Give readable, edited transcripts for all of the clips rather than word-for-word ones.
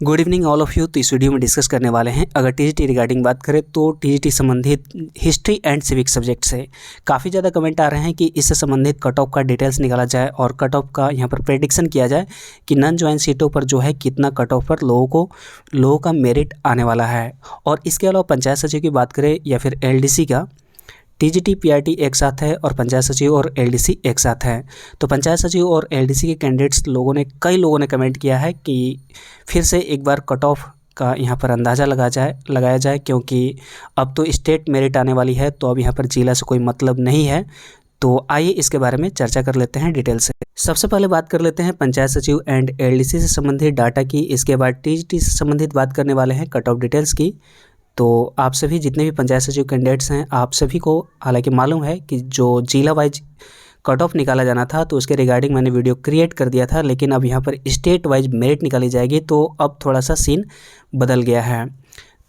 Good evening all of you. तो इस video में डिस्कस करने वाले हैं, अगर टीजीटी रिगार्डिंग बात करें तो टीजीटी संबंधित हिस्ट्री एंड सिविक सब्जेक्ट से काफ़ी ज़्यादा कमेंट आ रहे हैं कि इससे संबंधित कट ऑफ का डिटेल्स निकाला जाए और कट ऑफ का यहाँ पर प्रेडिक्शन किया जाए कि नॉन ज्वाइन सीटों पर जो है कितना कट ऑफ पर लोगों का मेरिट आने वाला है। और इसके अलावा पंचायत सचिव की बात करें या फिर एलडीसी का, टीजीटी पीआरटी एक साथ है और पंचायत सचिव और एलडीसी एक साथ है। तो पंचायत सचिव और एलडीसी के कैंडिडेट्स कई लोगों ने कमेंट किया है कि फिर से एक बार कट ऑफ का यहाँ पर अंदाज़ा लगाया जाए क्योंकि अब तो स्टेट मेरिट आने वाली है, तो अब यहाँ पर जिला से कोई मतलब नहीं है। तो आइए इसके बारे में चर्चा कर लेते हैं डिटेल से। सबसे पहले बात कर लेते हैं पंचायत सचिव एंड एलडीसी से संबंधित डाटा की। इसके बाद टीजीटी से संबंधित बात करने वाले हैं कट ऑफ डिटेल्स की। तो आप सभी जितने भी पंचायत सचिव कैंडिडेट्स हैं, आप सभी को हालांकि मालूम है कि जो जिला वाइज कट ऑफ निकाला जाना था तो उसके रिगार्डिंग मैंने वीडियो क्रिएट कर दिया था, लेकिन अब यहाँ पर स्टेट वाइज मेरिट निकाली जाएगी। तो अब थोड़ा सा सीन बदल गया है।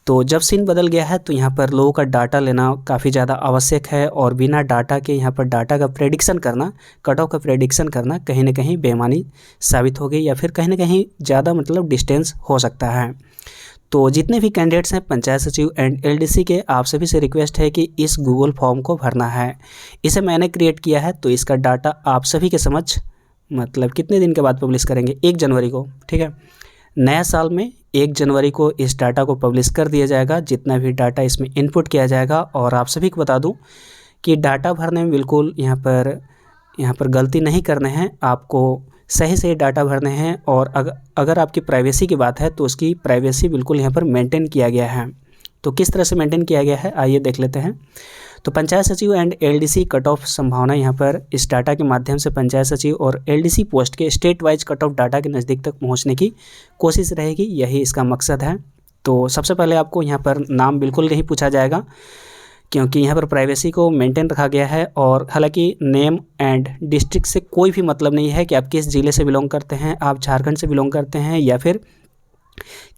तो जब सीन बदल गया है तो यहाँ पर लोगों का डाटा लेना काफ़ी ज़्यादा आवश्यक है और बिना डाटा के यहाँ पर डाटा का प्रेडिक्शन करना, कट ऑफ का प्रेडिक्शन करना कहीं ना कहीं बेईमानी साबित होगी या फिर कहीं ना कहीं ज़्यादा मतलब डिस्टेंस हो सकता है। तो जितने भी कैंडिडेट्स हैं पंचायत सचिव एंड एलडीसी के, आप सभी से रिक्वेस्ट है कि इस गूगल फॉर्म को भरना है। इसे मैंने क्रिएट किया है, तो इसका डाटा आप सभी के समझ मतलब कितने दिन के बाद पब्लिश करेंगे, 1 जनवरी को। ठीक है, नया साल में 1 जनवरी को इस डाटा को पब्लिश कर दिया जाएगा, जितना भी डाटा इसमें इनपुट किया जाएगा। और आप सभी को बता दूं कि डाटा भरने में बिल्कुल यहाँ पर गलती नहीं करने हैं, आपको सही डाटा भरने हैं। और अगर आपकी प्राइवेसी की बात है तो उसकी प्राइवेसी बिल्कुल यहाँ पर मेंटेन किया गया है। तो किस तरह से मेंटेन किया गया है आइए देख लेते हैं। तो पंचायत सचिव एंड एलडीसी कट ऑफ संभावना यहाँ पर इस डाटा के माध्यम से पंचायत सचिव और एलडीसी पोस्ट के state wise cut off data के नज़दीक तक पहुँचने की कोशिश रहेगी, यही इसका मकसद है। तो सबसे पहले आपको यहाँ पर नाम बिल्कुल नहीं पूछा जाएगा क्योंकि यहाँ पर प्राइवेसी को मेंटेन रखा गया है। और हालांकि नेम एंड डिस्ट्रिक्ट से कोई भी मतलब नहीं है कि आप किस ज़िले से बिलोंग करते हैं, आप झारखंड से बिलोंग करते हैं या फिर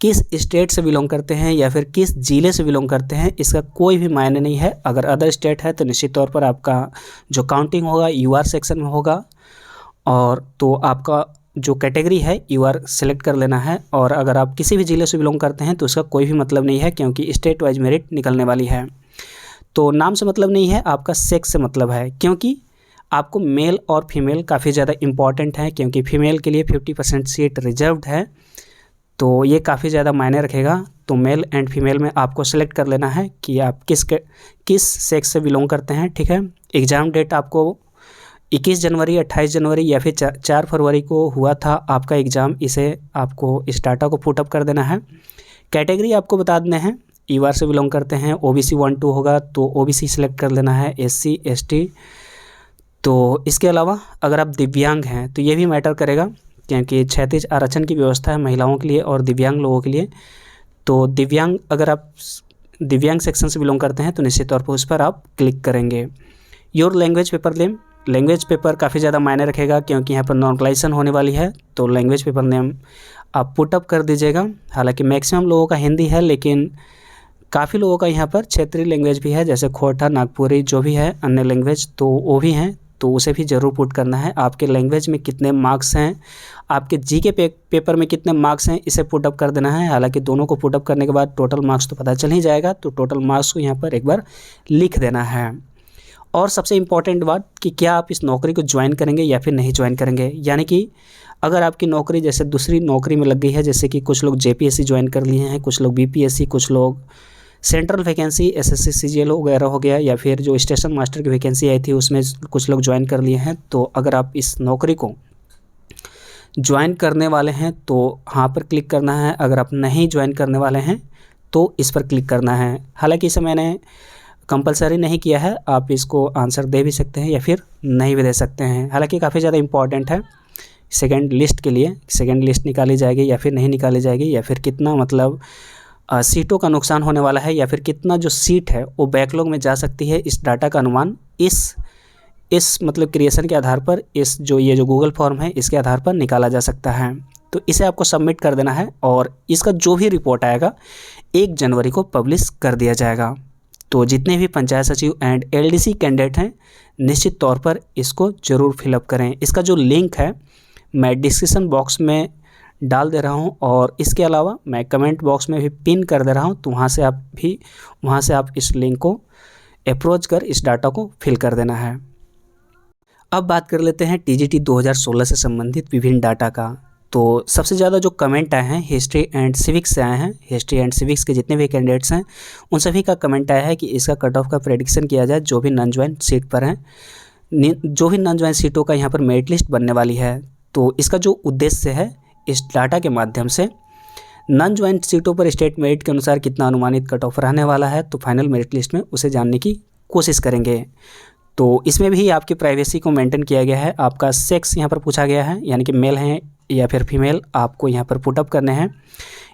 किस स्टेट से बिलोंग करते हैं या फिर किस ज़िले से बिलोंग करते हैं, इसका कोई भी मायने नहीं है। अगर अदर स्टेट है तो निश्चित तौर पर आपका जो काउंटिंग होगा यूआर सेक्शन में होगा, और तो आपका जो कैटेगरी है यूआर सेलेक्ट कर लेना है। और अगर आप किसी भी ज़िले से बिलोंग करते हैं तो उसका कोई भी मतलब नहीं है क्योंकि स्टेट वाइज मेरिट निकलने वाली है। तो नाम से मतलब नहीं है, आपका सेक्स से मतलब है, क्योंकि आपको मेल और फीमेल काफ़ी ज़्यादा इम्पॉर्टेंट है क्योंकि फीमेल के लिए 50% सीट रिजर्व्ड है। तो ये काफ़ी ज़्यादा मायने रखेगा। तो मेल एंड फीमेल में आपको सेलेक्ट कर लेना है कि आप किस सेक्स से बिलोंग करते हैं। ठीक है, एग्ज़ाम डेट आपको 21 जनवरी 28 जनवरी या फिर 4 फरवरी को हुआ था आपका एग्ज़ाम, इसे आपको इस डाटा को पुटअप कर देना है। कैटेगरी आपको बता देना है, यूआर से बिलोंग करते हैं, ओबीसी 1-2 होगा तो ओबीसी सेलेक्ट कर लेना है, एससी एसटी। तो इसके अलावा अगर आप दिव्यांग हैं तो ये भी मैटर करेगा क्योंकि 36 आरक्षण की व्यवस्था है महिलाओं के लिए और दिव्यांग लोगों के लिए। तो अगर आप दिव्यांग सेक्शन से बिलोंग करते हैं तो निश्चित तौर पर उस पर आप क्लिक करेंगे। Your language paper name, language paper काफ़ी ज़्यादा मायने रखेगा क्योंकि यहाँ पर नॉर्मलाइजेशन होने वाली है। तो लैंग्वेज पेपर नेम आप पुटअप कर दीजिएगा। हालांकि मैक्सिमम लोगों का हिंदी है, लेकिन काफ़ी लोगों का यहाँ पर क्षेत्रीय लैंग्वेज भी है, जैसे खोटा, नागपुरी, जो भी है अन्य लैंग्वेज तो वो भी हैं, तो उसे भी ज़रूर पुट करना है। आपके लैंग्वेज में कितने मार्क्स हैं, आपके जीके पेपर में कितने मार्क्स हैं, इसे पुटअप कर देना है। हालांकि दोनों को पुटअप करने के बाद टोटल मार्क्स तो पता चल ही जाएगा, तो टोटल मार्क्स को यहाँ पर एक बार लिख देना है। और सबसे इम्पॉर्टेंट बात कि क्या आप इस नौकरी को ज्वाइन करेंगे या फिर नहीं ज्वाइन करेंगे। यानी कि अगर आपकी नौकरी जैसे दूसरी नौकरी में लग गई है, जैसे कि कुछ लोग जेपीएससी ज्वाइन कर लिए हैं, कुछ लोग बीपीएससी, कुछ लोग सेंट्रल वैकेंसी एसएससी सीजीएल वगैरह हो गया, या फिर जो स्टेशन मास्टर की वैकेंसी आई थी उसमें कुछ लोग ज्वाइन कर लिए हैं। तो अगर आप इस नौकरी को ज्वाइन करने वाले हैं तो हाँ पर क्लिक करना है, अगर आप नहीं ज्वाइन करने वाले हैं तो इस पर क्लिक करना है। हालांकि इसे मैंने कंपलसरी नहीं किया है, आप इसको आंसर दे भी सकते हैं या फिर नहीं भी दे सकते हैं। हालांकि काफ़ी ज़्यादा इंपॉर्टेंट है सेकेंड लिस्ट के लिए, सेकेंड लिस्ट निकाली जाएगी या फिर नहीं निकाली जाएगी, या फिर कितना मतलब सीटों का नुकसान होने वाला है, या फिर कितना जो सीट है वो बैकलॉग में जा सकती है। इस डाटा का अनुमान इस मतलब क्रिएशन के आधार पर ये जो गूगल फॉर्म है इसके आधार पर निकाला जा सकता है। तो इसे आपको सबमिट कर देना है और इसका जो भी रिपोर्ट आएगा 1 जनवरी को पब्लिश कर दिया जाएगा। तो जितने भी पंचायत सचिव एंड एलडीसी कैंडिडेट हैं निश्चित तौर पर इसको ज़रूर फिलअप करें। इसका जो लिंक है मैं डिस्क्रिप्शन बॉक्स में डाल दे रहा हूँ और इसके अलावा मैं कमेंट बॉक्स में भी पिन कर दे रहा हूँ, तो वहाँ से आप इस लिंक को अप्रोच कर इस डाटा को फिल कर देना है। अब बात कर लेते हैं टीजीटी 2016 से संबंधित विभिन्न डाटा का। तो सबसे ज़्यादा जो कमेंट आए हैं हिस्ट्री एंड सिविक्स से आए हैं। हिस्ट्री एंड सिविक्स के जितने भी कैंडिडेट्स हैं उन सभी का कमेंट आया है कि इसका कट ऑफ का प्रेडिक्शन किया जाए जो भी नॉन ज्वाइंट सीट पर हैं, जो भी नॉन ज्वाइंट सीटों का यहाँ पर मेरिट लिस्ट बनने वाली है। तो इसका जो उद्देश्य है इस डाटा के माध्यम से नॉन ज्वाइंट सीटों पर स्टेट मेरिट के अनुसार कितना अनुमानित कट ऑफ रहने वाला है, तो फाइनल मेरिट लिस्ट में उसे जानने की कोशिश करेंगे। तो इसमें भी आपकी प्राइवेसी को मेंटेन किया गया है। आपका सेक्स यहाँ पर पूछा गया है, यानी कि मेल हैं या फिर फीमेल आपको यहाँ पर पुटअप करने हैं।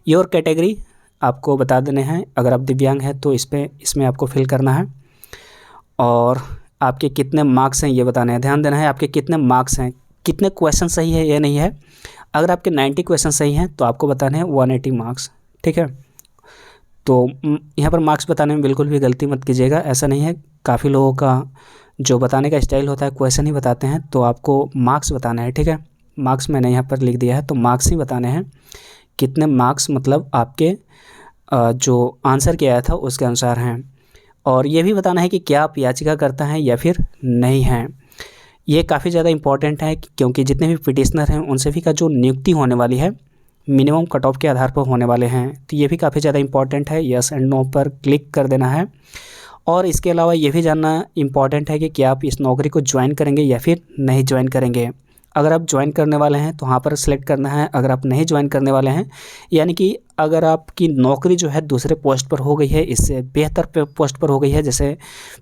योर कैटेगरी आपको बता देने हैं, अगर आप दिव्यांग हैं तो इसमें आपको फिल करना है। और आपके कितने मार्क्स हैं ये बताना है। ध्यान देना है आपके कितने मार्क्स हैं, कितने क्वेश्चन सही है ये नहीं है। अगर आपके 90 क्वेश्चन सही हैं तो आपको बताने हैं 180 मार्क्स, ठीक है। तो यहाँ पर मार्क्स बताने में बिल्कुल भी गलती मत कीजिएगा, ऐसा नहीं है। काफ़ी लोगों का जो बताने का स्टाइल होता है क्वेश्चन ही बताते हैं, तो आपको मार्क्स बताना है, ठीक है। मार्क्स मैंने यहाँ पर लिख दिया है, तो मार्क्स ही बताने हैं। कितने मार्क्स मतलब आपके जो आंसर किया था उसके अनुसार हैं। और ये भी बताना है कि क्या आप याचिका करता हैं या फिर नहीं हैं। ये काफ़ी ज़्यादा इम्पॉर्टेंट है क्योंकि जितने भी पिटिशनर हैं उन सभी का जो नियुक्ति होने वाली है मिनिमम कट ऑफ के आधार पर होने वाले हैं। तो ये भी काफ़ी ज़्यादा इम्पॉर्टेंट है। यस एंड नो पर क्लिक कर देना है। और इसके अलावा ये भी जानना इम्पॉर्टेंट है कि क्या आप इस नौकरी को ज्वाइन करेंगे या फिर नहीं ज्वाइन करेंगे। अगर आप ज्वाइन करने वाले हैं तो वहाँ पर सिलेक्ट करना है। अगर आप नहीं ज्वाइन करने वाले हैं, यानी कि अगर आपकी नौकरी जो है दूसरे पोस्ट पर हो गई है, इससे बेहतर पोस्ट पर हो गई है, जैसे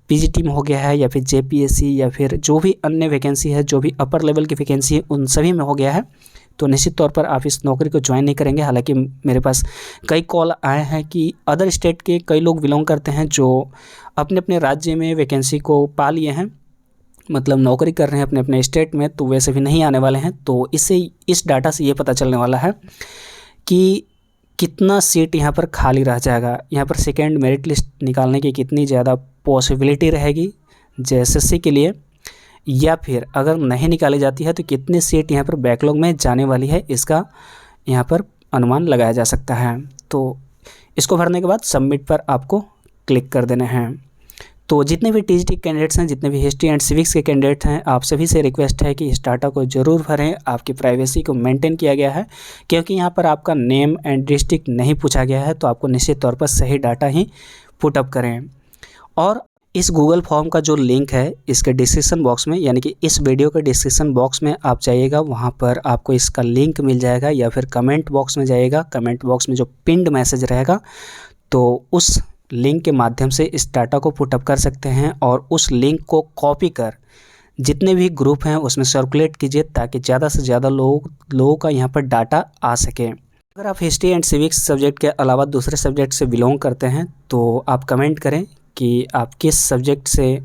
पीजीटी में हो गया है या फिर जेपीएससी या फिर जो भी अन्य वैकेंसी है, जो भी अपर लेवल की वैकेंसी है, उन सभी में हो गया है, तो निश्चित तौर पर आप इस नौकरी को ज्वाइन नहीं करेंगे। हालांकि मेरे पास कई कॉल आए हैं कि अदर स्टेट के कई लोग बिलोंग करते हैं जो अपने अपने राज्य में वैकेंसी को पा लिए हैं, मतलब नौकरी कर रहे हैं अपने अपने स्टेट में, तो वैसे भी नहीं आने वाले हैं। तो इस डाटा से ये पता चलने वाला है कि कितना सीट यहाँ पर खाली रह जाएगा। यहाँ पर सेकेंड मेरिट लिस्ट निकालने की कितनी ज़्यादा पॉसिबिलिटी रहेगी जेएसएससी के लिए, या फिर अगर नहीं निकाली जाती है तो कितनी सीट यहाँ पर बैकलॉग में जाने वाली है, इसका यहाँ पर अनुमान लगाया जा सकता है। तो इसको भरने के बाद सबमिट पर आपको क्लिक कर देने हैं। तो जितने भी टीजीटी कैंडिडेट्स हैं, जितने भी हिस्ट्री एंड सिविक्स के कैंडिडेट हैं, आप सभी से रिक्वेस्ट है कि इस डाटा को ज़रूर भरें। आपकी प्राइवेसी को मेंटेन किया गया है क्योंकि यहाँ पर आपका नेम एंड डिस्ट्रिक्ट नहीं पूछा गया है, तो आपको निश्चित तौर पर सही डाटा ही पुटअप करें। और इस गूगल फॉर्म का जो लिंक है इसके डिस्क्रिप्शन बॉक्स में, यानी कि इस वीडियो के डिस्क्रिप्शन बॉक्स में आप जाइएगा, वहाँ पर आपको इसका लिंक मिल जाएगा, या फिर कमेंट बॉक्स में जाइएगा। कमेंट बॉक्स में जो पिंड मैसेज रहेगा तो उस लिंक के माध्यम से इस डाटा को पुटअप कर सकते हैं और उस लिंक को कॉपी कर जितने भी ग्रुप हैं उसमें सर्कुलेट कीजिए ताकि ज़्यादा से ज़्यादा लोगों का यहाँ पर डाटा आ सके। अगर आप हिस्ट्री एंड सिविक्स सब्जेक्ट के अलावा दूसरे सब्जेक्ट से बिलोंग करते हैं तो आप कमेंट करें कि आप किस सब्जेक्ट से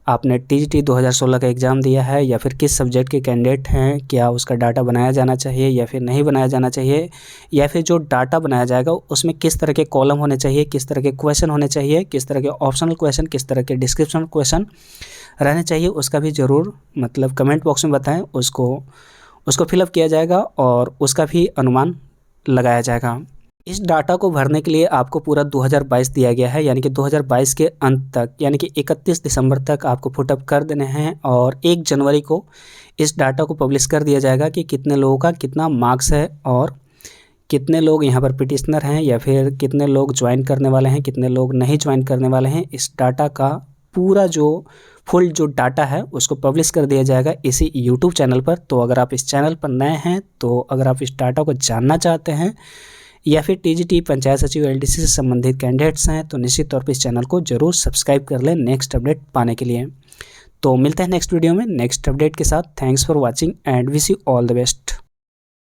आपने टीजीटी 2016 का एग्ज़ाम दिया है, या फिर किस सब्जेक्ट के कैंडिडेट हैं, क्या उसका डाटा बनाया जाना चाहिए या फिर नहीं बनाया जाना चाहिए, या फिर जो डाटा बनाया जाएगा उसमें किस तरह के कॉलम होने चाहिए, किस तरह के क्वेश्चन होने चाहिए, किस तरह के ऑप्शनल क्वेश्चन, किस तरह के डिस्क्रिप्शन क्वेश्चन रहने चाहिए, उसका भी ज़रूर मतलब कमेंट बॉक्स में बताएं। उसको फिलअप किया जाएगा और उसका भी अनुमान लगाया जाएगा। इस डाटा को भरने के लिए आपको पूरा 2022 दिया गया है, यानी कि 2022 के अंत तक, यानी कि 31 दिसंबर तक आपको पुटअप कर देने हैं और 1 जनवरी को इस डाटा को पब्लिश कर दिया जाएगा कि कितने लोगों का कितना मार्क्स है और कितने लोग यहाँ पर पिटिशनर हैं, या फिर कितने लोग ज्वाइन करने वाले हैं, कितने लोग नहीं ज्वाइन करने वाले हैं। इस डाटा का पूरा जो फुल जो डाटा है उसको पब्लिश कर दिया जाएगा इसी यूट्यूब चैनल पर। तो अगर आप इस चैनल पर नए हैं, तो अगर आप इस डाटा को जानना चाहते हैं या फिर टीजीटी पंचायत सचिव एलडीसी से संबंधित कैंडिडेट्स हैं, तो निश्चित तौर पर इस चैनल को जरूर सब्सक्राइब कर लें नेक्स्ट अपडेट पाने के लिए। तो मिलते हैं नेक्स्ट वीडियो में नेक्स्ट अपडेट के साथ। Thanks for watching and wish you all the best.